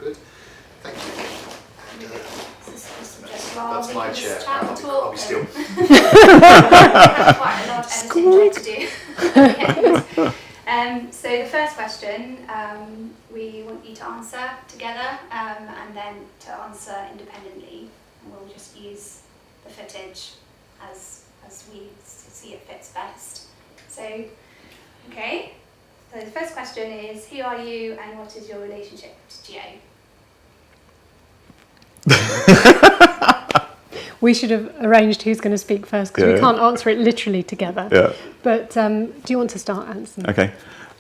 Good. Thank you. That's my chair. I'll be still. Quite a lot of editing to do. So the first question, we want you to answer together and then to answer independently. And we'll just use the footage as we see it fits best. So, okay. So the first question is, who are you and what is your relationship to GEO? We should have arranged who's going to speak first because we can't answer it literally together. Yeah. But do you want to start, Anson? Okay.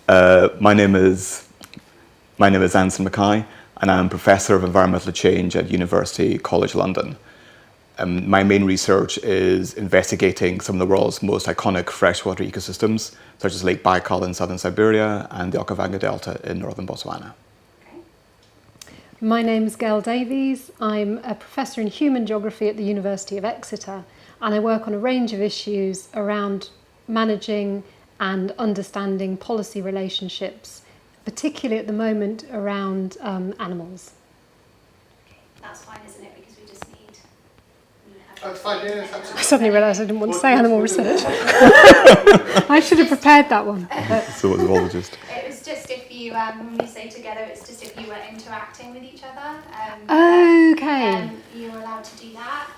My name is Anson Mackay, and I'm Professor of Environmental Change at University College London. My main research is investigating some of the world's most iconic freshwater ecosystems, such as Lake Baikal in southern Siberia and the Okavango Delta in northern Botswana. My name's Gail Davies. I'm a professor in human geography at the University of Exeter, and I work on a range of issues around managing and understanding policy relationships, particularly at the moment around animals. Okay, that's fine, isn't it? Because we just need... That's fine, yeah, that's absolutely. I suddenly realised I didn't want to say animal research. I should have prepared that one. So what's the zoologist? It was just if you, when we say together, it's just if you were interacting with each other. Okay. You were allowed to do that,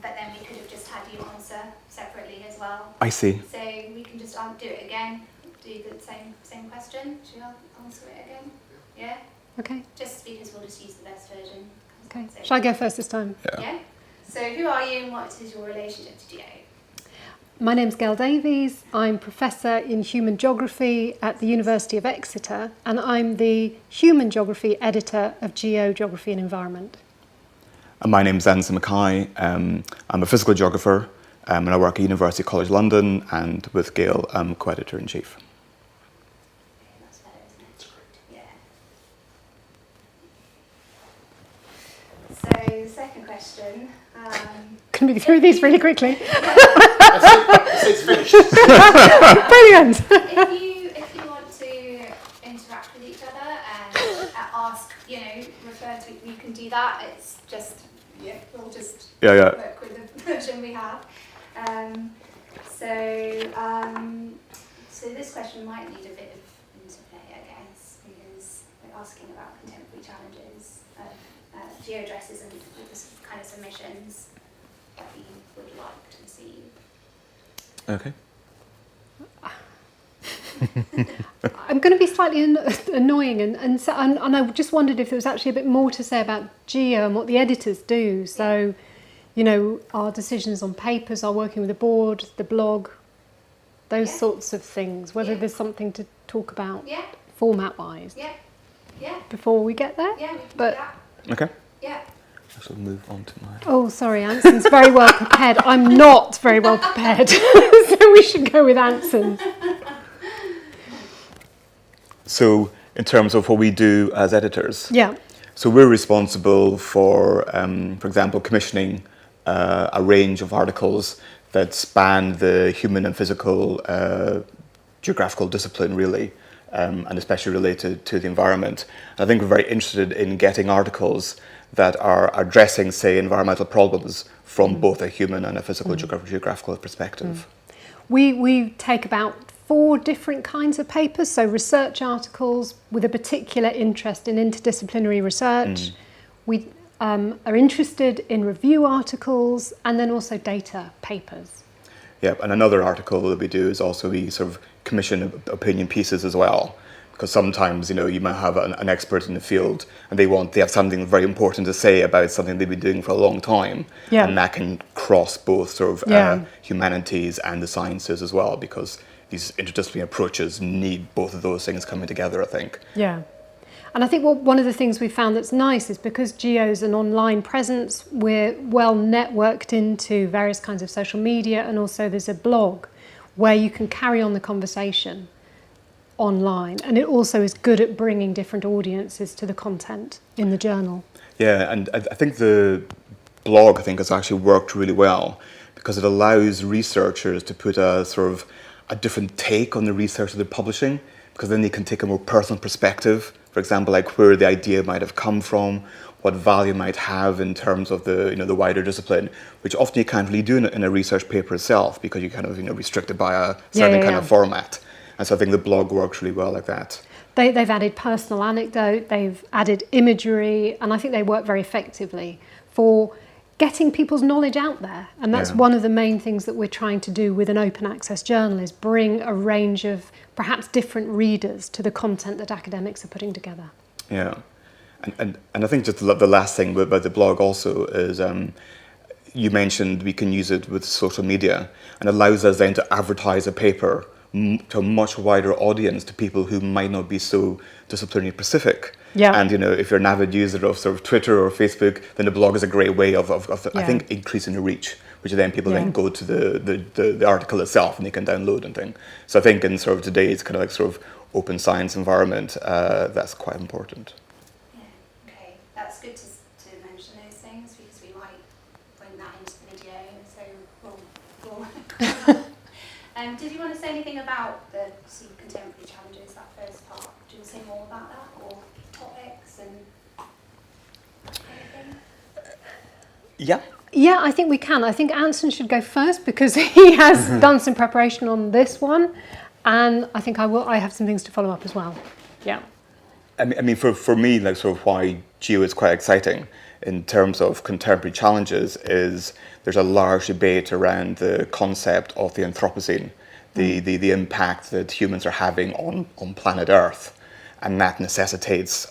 but then we could have just had you answer separately as well. I see. So we can just do it again, do the same question. Should I answer it again? Yeah? Okay. Just because we'll just use the best version. Okay. So, Shall I go first this time? yeah? So who are you and what is your relationship to GEO? My name's Gail Davies. I'm Professor in Human Geography at the University of Exeter, and I'm the Human Geography Editor of GEO Geography and Environment. And my name's Anson Mackay. I'm a physical geographer, and I work at University College London, and with Gail, I'm co-editor-in-chief. That's better, isn't it? That's great. Yeah. So the second question. Can we go through these really quickly? It's finished. Brilliant. If you want to interact with each other and ask, refer to, you can do that. It's just, we'll just work with the version we have. So this question might need a bit of interplay, I guess, because we're asking about contemporary challenges of GEO addresses and the kind of submissions that you would like to receive. Okay. I'm going to be slightly annoying, and I just wondered if there was actually a bit more to say about GEO and what the editors do. So, our decisions on papers, our working with the board, the blog, those sorts of things. Whether there's something to talk about format-wise. Yeah. Before we get there. Yeah. We can do Okay. that. Yeah. I shall move on to my... Oh, sorry, Anson's very well prepared. I'm not very well prepared, so we should go with Anson. So, in terms of what we do as editors, Yeah. so we're responsible for example, commissioning a range of articles that span the human and physical geographical discipline, really, and especially related to the environment. And I think we're very interested in getting articles that are addressing, say, environmental problems from both a human and a physical geographical perspective. We take about 4 different kinds of papers, so research articles with a particular interest in interdisciplinary research. We are interested in review articles and then also data papers. Yeah, and another article that we do is also we sort of commission opinion pieces as well. Because sometimes, you might have an expert in the field and they have something very important to say about something they've been doing for a long time. Yeah. And that can cross both sort of humanities and the sciences as well, because these interdisciplinary approaches need both of those things coming together, I think. Yeah. And I think one of the things we found that's nice is because GEO is an online presence, we're well networked into various kinds of social media, and also there's a blog where you can carry on the conversation online, and it also is good at bringing different audiences to the content in the journal. Yeah, and I think the blog has actually worked really well because it allows researchers to put a sort of a different take on the research that they're publishing, because then they can take a more personal perspective for example, like where the idea might have come from, what value it might have in terms of the the wider discipline, which often you can't really do in a research paper itself because you kind of restricted by a certain kind of format. And so I think the blog works really well like that. They've added personal anecdote, they've added imagery, and I think they work very effectively for getting people's knowledge out there. And that's one of the main things that we're trying to do with an open access journal, is bring a range of perhaps different readers to the content that academics are putting together. Yeah. And I think just the last thing about the blog also is you mentioned we can use it with social media, and allows us then to advertise a paper to a much wider audience, to people who might not be so disciplinary specific. Yeah. And if you're an avid user of sort of Twitter or Facebook, then the blog is a great way of I think increasing the reach, which then people then go to the article itself and they can download and thing. So I think in sort of today's kind of like sort of open science environment, that's quite important. Yeah, okay, that's good to mention those things, because we might bring that into the video, so we'll did you want to say anything about the sort of contemporary challenges, that first part? Do you want to say more about that, or topics and anything? Yeah. Yeah, I think we can. I think Anson should go first because he has done some preparation on this one, and I think I have some things to follow up as well. Yeah. I mean, for me, like sort of why GEO is quite exciting in terms of contemporary challenges is there's a large debate around the concept of the Anthropocene, the impact that humans are having on planet Earth, and that necessitates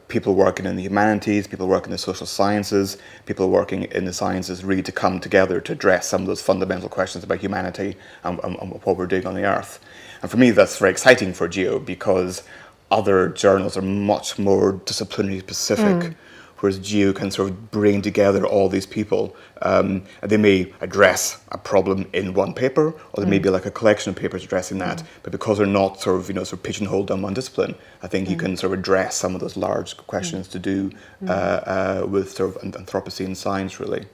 people working in the humanities, people working in the social sciences, people working in the sciences really to come together to address some of those fundamental questions about humanity and what we're doing on the Earth. And for me, that's very exciting for GEO because other journals are much more disciplinary specific, whereas GEO can sort of bring together all these people. And they may address a problem in one paper, or there may be like a collection of papers addressing that. But because they're not sort of sort of pigeonholed on one discipline, I think you can sort of address some of those large questions to do with sort of Anthropocene science, really.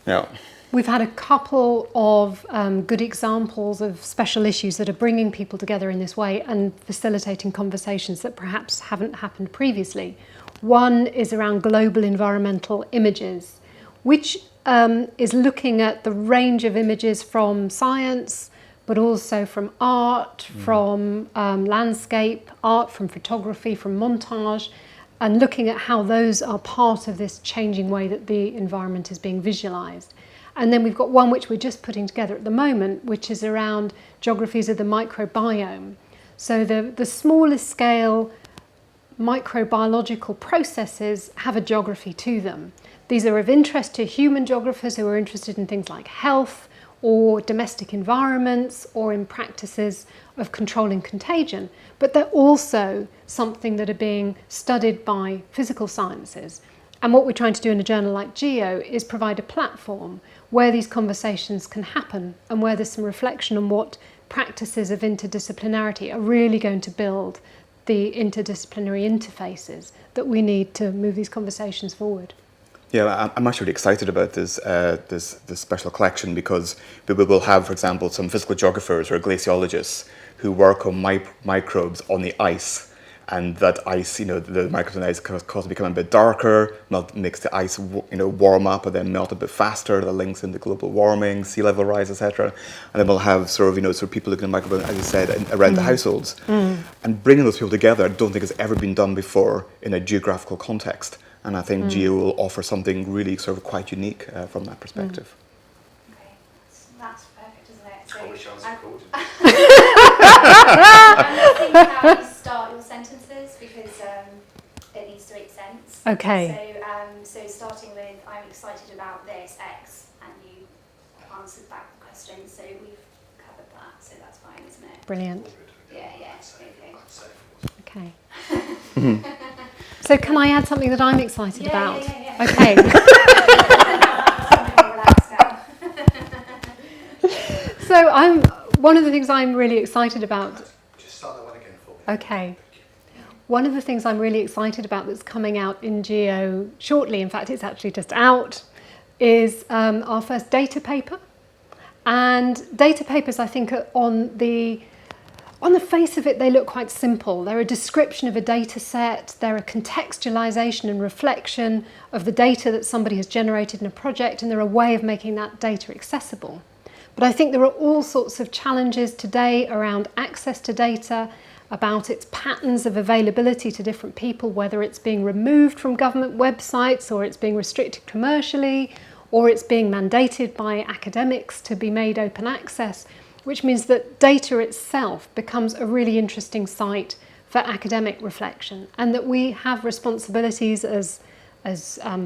Yeah. We've had a couple of good examples of special issues that are bringing people together in this way and facilitating conversations that perhaps haven't happened previously. One is around global environmental images, which is looking at the range of images from science, but also from art, from landscape, art, from photography, from montage, and looking at how those are part of this changing way that the environment is being visualised. And then we've got one which we're just putting together at the moment, which is around geographies of the microbiome. So the smallest scale microbiological processes have a geography to them. These are of interest to human geographers who are interested in things like health or domestic environments or in practices of controlling contagion, but they're also something that are being studied by physical sciences. And what we're trying to do in a journal like GEO is provide a platform where these conversations can happen and where there's some reflection on what practices of interdisciplinarity are really going to build the interdisciplinary interfaces that we need to move these conversations forward. Yeah, I'm actually excited about this special collection because we will have, for example, some physical geographers or glaciologists who work on microbes on the ice. And that ice, the microbes in the ice cause it become a bit darker, makes the ice, warm up and then melt a bit faster. That links into global warming, sea level rise, etc. And then we'll have sort of people looking at microbes, as you said, around the households. And bringing those people together, I don't think has ever been done before in a geographical context. And I think GEO will offer something really sort of quite unique from that perspective. Okay, that's perfect, isn't it? So I wish I was recorded. I'm thinking how you start your sentences because it needs to make sense. Okay. So starting with, I'm excited about this X, and you answered back the question, so we've covered that, so that's fine, isn't it? Brilliant. Yeah, Okay. So can I add something that I'm excited about? Yeah. Okay. So one of the things I'm really excited about. Just start that one again for me. Okay. One of the things I'm really excited about that's coming out in GEO shortly, in fact it's actually just out, is our first data paper. And data papers I think are on On the face of it, they look quite simple. They're a description of a data set, they're a contextualization and reflection of the data that somebody has generated in a project, and they're a way of making that data accessible. But I think there are all sorts of challenges today around access to data, about its patterns of availability to different people, whether it's being removed from government websites or it's being restricted commercially or it's being mandated by academics to be made open access, which means that data itself becomes a really interesting site for academic reflection, and that we have responsibilities as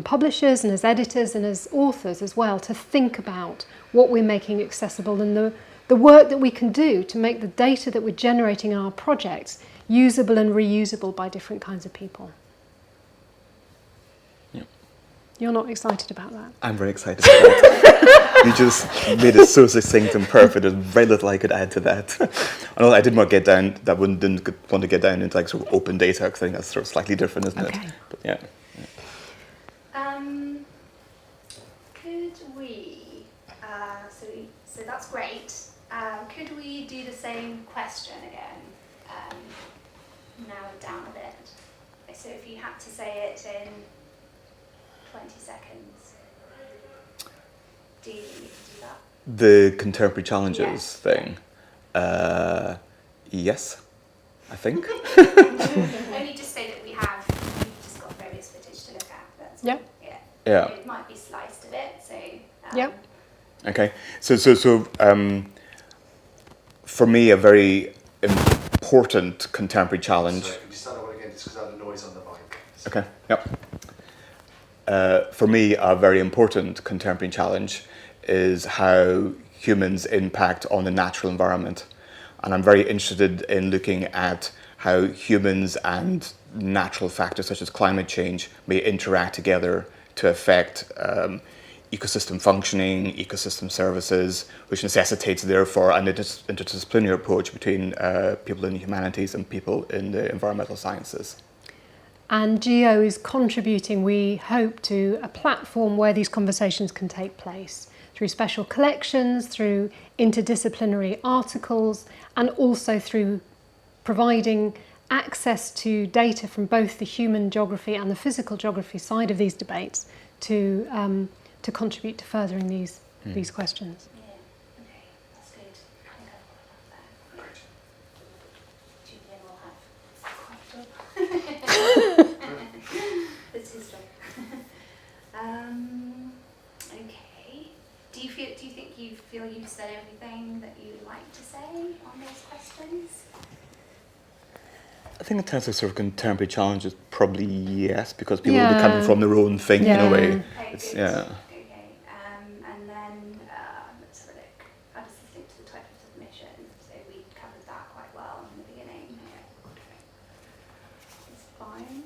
publishers and as editors and as authors as well to think about what we're making accessible and the work that we can do to make the data that we're generating in our projects usable and reusable by different kinds of people. Yeah. You're not excited about that? I'm very excited about it. You just made it so succinct and perfect. There's very little I could add to that. I didn't want to get down. Didn't want to get down into like sort of open data, because I think that's sort of slightly different, isn't it? But yeah. Could we? So that's great. Could we do the same question again? Narrow it down a bit. So if you had to say it in 20 seconds, do you need to do that? The contemporary challenges thing. Yes, I think. Only just so that we've just got various footage to look at. That's Yep. Yeah. Yeah. It might be sliced a bit, so. Yep. Okay. So for me, a very important contemporary challenge. Sorry, could you start that one again, just because I had a noise on the mic. Okay. Yep. For me, a very important contemporary challenge is how humans impact on the natural environment. And I'm very interested in looking at how humans and natural factors such as climate change may interact together to affect ecosystem functioning, ecosystem services, which necessitates therefore an interdisciplinary approach between people in the humanities and people in the environmental sciences. And GEO is contributing, we hope, to a platform where these conversations can take place through special collections, through interdisciplinary articles, and also through providing access to data from both the human geography and the physical geography side of these debates to contribute to furthering these questions. Yeah, okay, that's good. I think I've got that there. Julian will have quite a job. It's his job. Okay. Do you think you feel you've said everything that you would like to say on those questions? I think in terms of sort of contemporary challenges, probably yes, because people will be coming from their own thing in a way. Okay, It's, good. yeah. Okay, and then let's have a look. How does this link to the type of submission? So we covered that quite well in the beginning. Yeah. It's fine.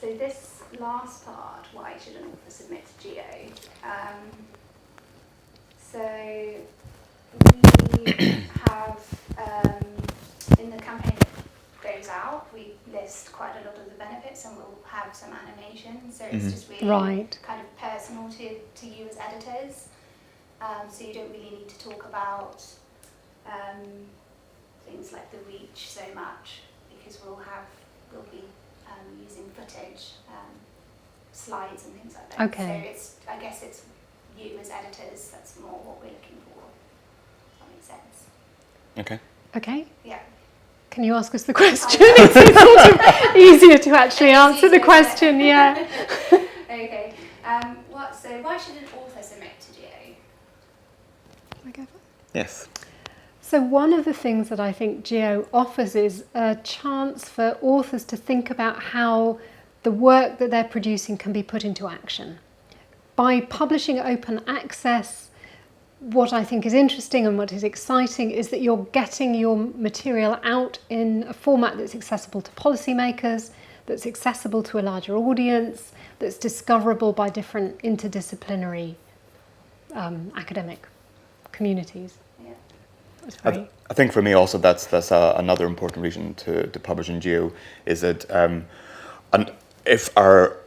So this last part, why should an author submit to GEO? So we have, in the campaign that goes out, we list quite a lot of the benefits, and we'll have some animation, so it's just really kind of personal to you as editors. So you don't really need to talk about things like the reach so much, because we'll be using footage, slides and things like that. Okay. So I guess it's you as editors, that's more what we're looking for. Does that make sense? Okay. Okay. Yeah. Can you ask us the question? It's sort of easier to actually answer the question, yeah. Okay. So why should an author submit to GEO? Can I go for it? Yes. So one of the things that I think GEO offers is a chance for authors to think about how the work that they're producing can be put into action. By publishing open access, what I think is interesting and what is exciting is that you're getting your material out in a format that's accessible to policymakers, that's accessible to a larger audience, that's discoverable by different interdisciplinary academic communities. Yeah. I think for me also that's another important reason to publish in GEO is that if our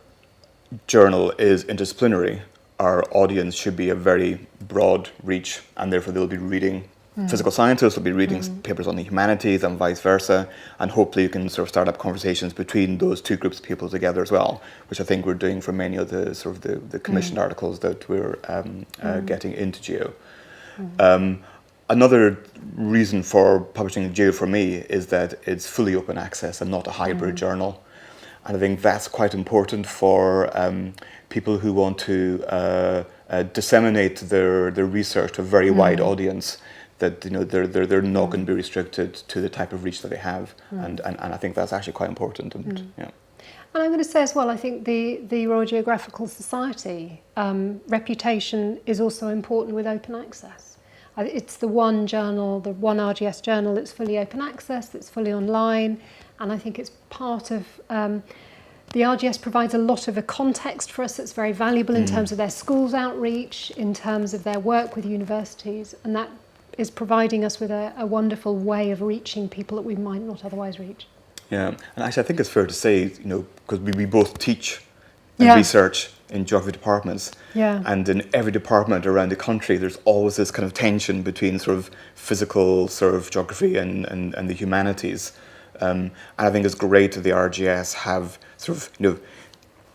journal is interdisciplinary, our audience should be a very broad reach, and therefore they'll be reading physical scientists, will be reading papers on the humanities and vice versa, and hopefully you can sort of start up conversations between those two groups of people together as well, which I think we're doing for many of the sort of the commissioned articles that we're getting into GEO. Another reason for publishing GEO for me is that it's fully open access and not a hybrid journal. And I think that's quite important for people who want to disseminate their research to a very wide audience, that they're not going to be restricted to the type of reach that they have. And I think that's actually quite important. And, yeah. And I'm going to say as well, I think the Royal Geographical Society reputation is also important with open access. It's the one journal, the one RGS journal that's fully open access, that's fully online, and I think it's part of... the RGS provides a lot of a context for us that's very valuable in terms of their schools outreach, in terms of their work with universities, and that is providing us with a wonderful way of reaching people that we might not otherwise reach. Yeah, and actually I think it's fair to say, because we both teach and research in geography departments, and in every department around the country there's always this kind of tension between sort of physical sort of geography and the humanities. And I think it's great that the RGS have sort of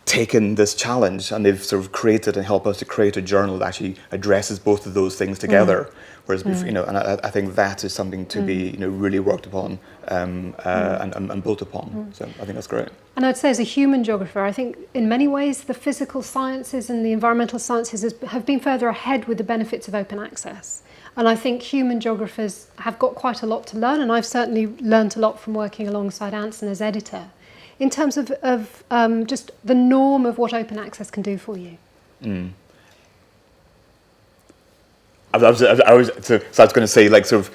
taken this challenge, and they've sort of created and helped us to create a journal that actually addresses both of those things together. Whereas, and I think that is something to be really worked upon and built upon. So I think that's great. And I'd say as a human geographer, I think in many ways the physical sciences and the environmental sciences have been further ahead with the benefits of open access. And I think human geographers have got quite a lot to learn, and I've certainly learned a lot from working alongside Anson as editor, in terms of just the norm of what open access can do for you. I was going to say, like, sort of,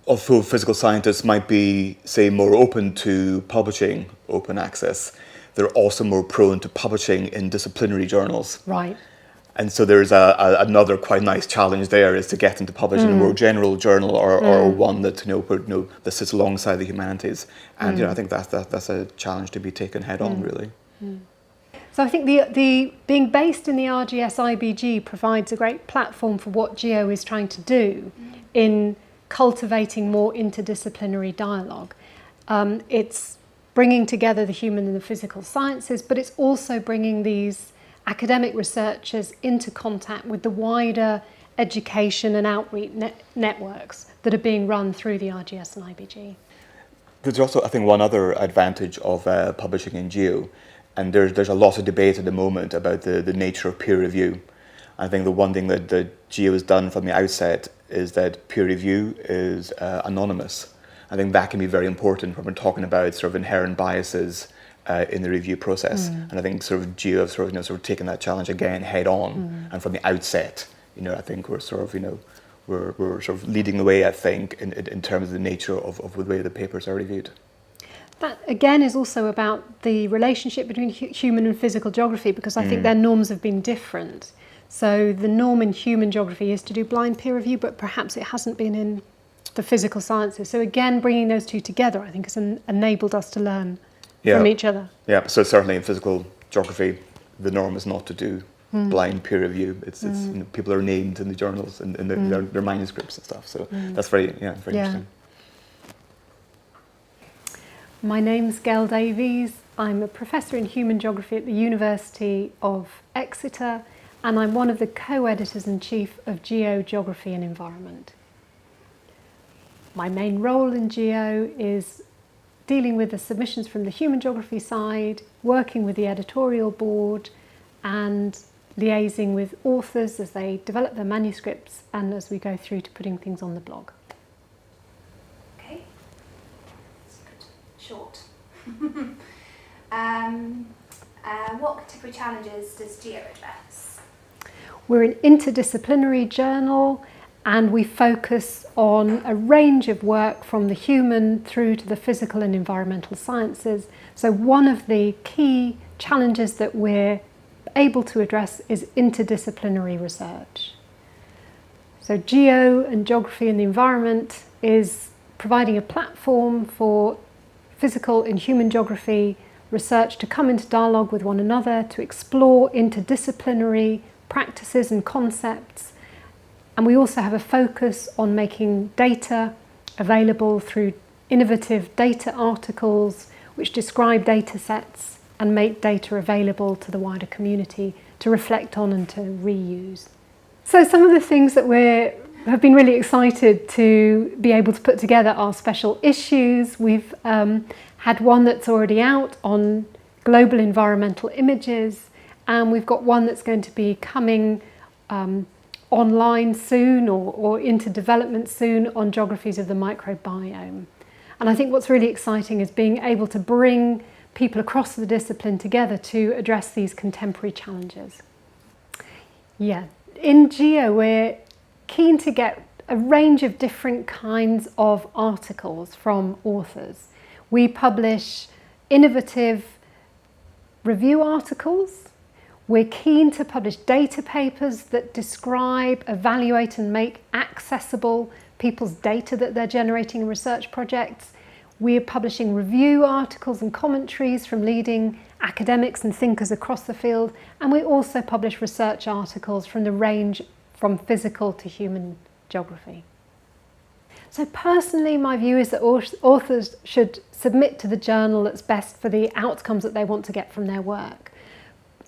although physical scientists might be, say, more open to publishing open access, they're also more prone to publishing in disciplinary journals. Right. And so there's another quite nice challenge there, is to get them to publish in a more general journal or one that that sits alongside the humanities. And I think that's a challenge to be taken head on, really. So I think the being based in the RGS IBG provides a great platform for what GEO is trying to do in cultivating more interdisciplinary dialogue. It's bringing together the human and the physical sciences, but it's also bringing these academic researchers into contact with the wider education and outreach networks that are being run through the RGS and IBG. There's also, I think, one other advantage of publishing in GEO, and there's a lot of debate at the moment about the nature of peer review. I think the one thing that GEO has done from the outset is that peer review is anonymous. I think that can be very important when we're talking about sort of inherent biases in the review process. And I think sort of GEO have sort of taken that challenge again head on. And from the outset, I think we're sort of we're sort of leading the way, I think, in terms of the nature of the way the papers are reviewed. That again is also about the relationship between human and physical geography, because I think their norms have been different. So the norm in human geography is to do blind peer review, but perhaps it hasn't been in the physical sciences. So again, bringing those two together, I think, has enabled us to learn from each other. Yeah, so certainly in physical geography, the norm is not to do blind peer review. It's people are named in the journals and in their manuscripts and stuff. So that's very interesting. My name's Gail Davies. I'm a professor in human geography at the University of Exeter, and I'm one of the co-editors-in-chief of GEO Geography and Environment. My main role in GEO is dealing with the submissions from the human geography side, working with the editorial board, and liaising with authors as they develop their manuscripts and as we go through to putting things on the blog. Okay, that's good. Short. What contemporary challenges does GEO address? We're an interdisciplinary journal, and we focus on a range of work from the human through to the physical and environmental sciences. So one of the key challenges that we're able to address is interdisciplinary research. So GEO and geography and the environment is providing a platform for physical and human geography research to come into dialogue with one another, to explore interdisciplinary practices and concepts. And we also have a focus on making data available through innovative data articles which describe data sets and make data available to the wider community to reflect on and to reuse. So some of the things that we have been really excited to be able to put together are special issues. We've had one that's already out on global environmental images, and we've got one that's going to be coming online soon or into development soon on geographies of the microbiome. And I think what's really exciting is being able to bring people across the discipline together to address these contemporary challenges. Yeah, in GEO we're keen to get a range of different kinds of articles from authors. We publish innovative review articles. We're keen to publish data papers that describe, evaluate and make accessible people's data that they're generating in research projects. We're publishing review articles and commentaries from leading academics and thinkers across the field, and we also publish research articles from the range from physical to human geography. So personally, my view is that authors should submit to the journal that's best for the outcomes that they want to get from their work.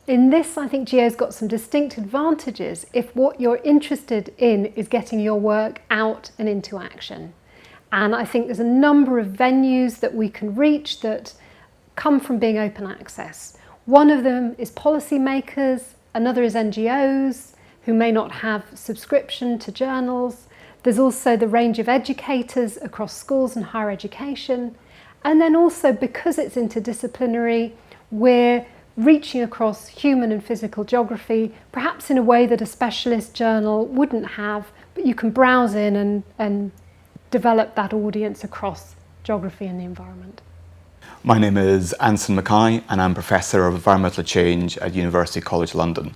In this, I think GEO's got some distinct advantages if what you're interested in is getting your work out and into action. And I think there's a number of venues that we can reach that come from being open access. One of them is policymakers, another is NGOs who may not have subscription to journals. There's also the range of educators across schools and higher education. And then also, because it's interdisciplinary, we're reaching across human and physical geography, perhaps in a way that a specialist journal wouldn't have, but you can browse in and develop that audience across geography and the environment. My name is Anson Mackay and I'm Professor of Environmental Change at University College London.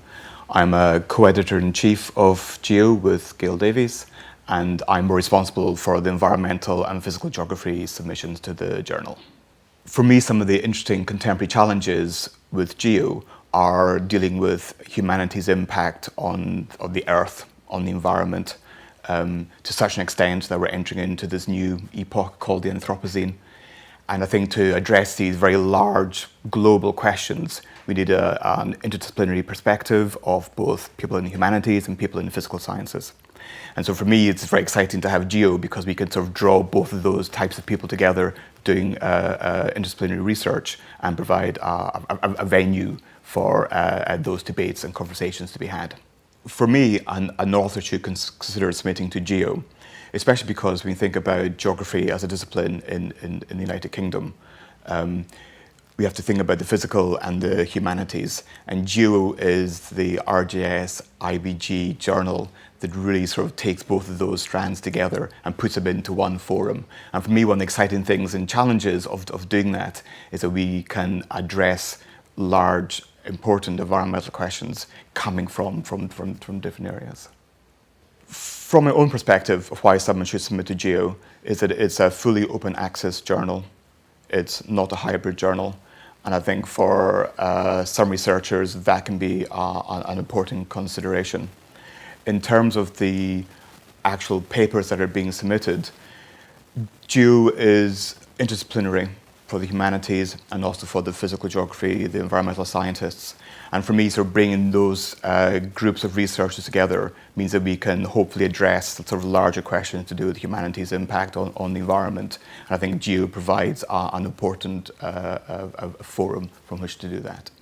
I'm a co-editor-in-chief of GEO with Gail Davies, and I'm responsible for the environmental and physical geography submissions to the journal. For me, some of the interesting contemporary challenges with GEO are dealing with humanity's impact on the Earth, on the environment, to such an extent that we're entering into this new epoch called the Anthropocene. And I think to address these very large global questions, we need an interdisciplinary perspective of both people in the humanities and people in the physical sciences. And so for me, it's very exciting to have GEO because we can sort of draw both of those types of people together doing interdisciplinary research and provide a venue for those debates and conversations to be had. For me, an author should consider submitting to GEO, especially because when you think about geography as a discipline in the United Kingdom, we have to think about the physical and the humanities. And GEO is the RJS IBG journal that really sort of takes both of those strands together and puts them into one forum. And for me, one of the exciting things and challenges of doing that is that we can address large, important environmental questions coming from different areas. From my own perspective of why someone should submit to GEO is that it's a fully open access journal. It's not a hybrid journal. And I think for some researchers, that can be an important consideration. In terms of the actual papers that are being submitted, GEO is interdisciplinary for the humanities and also for the physical geography, the environmental scientists. And for me, sort of bringing those groups of researchers together means that we can hopefully address the sort of larger questions to do with humanity's impact on the environment. And I think GEO provides an important forum from which to do that.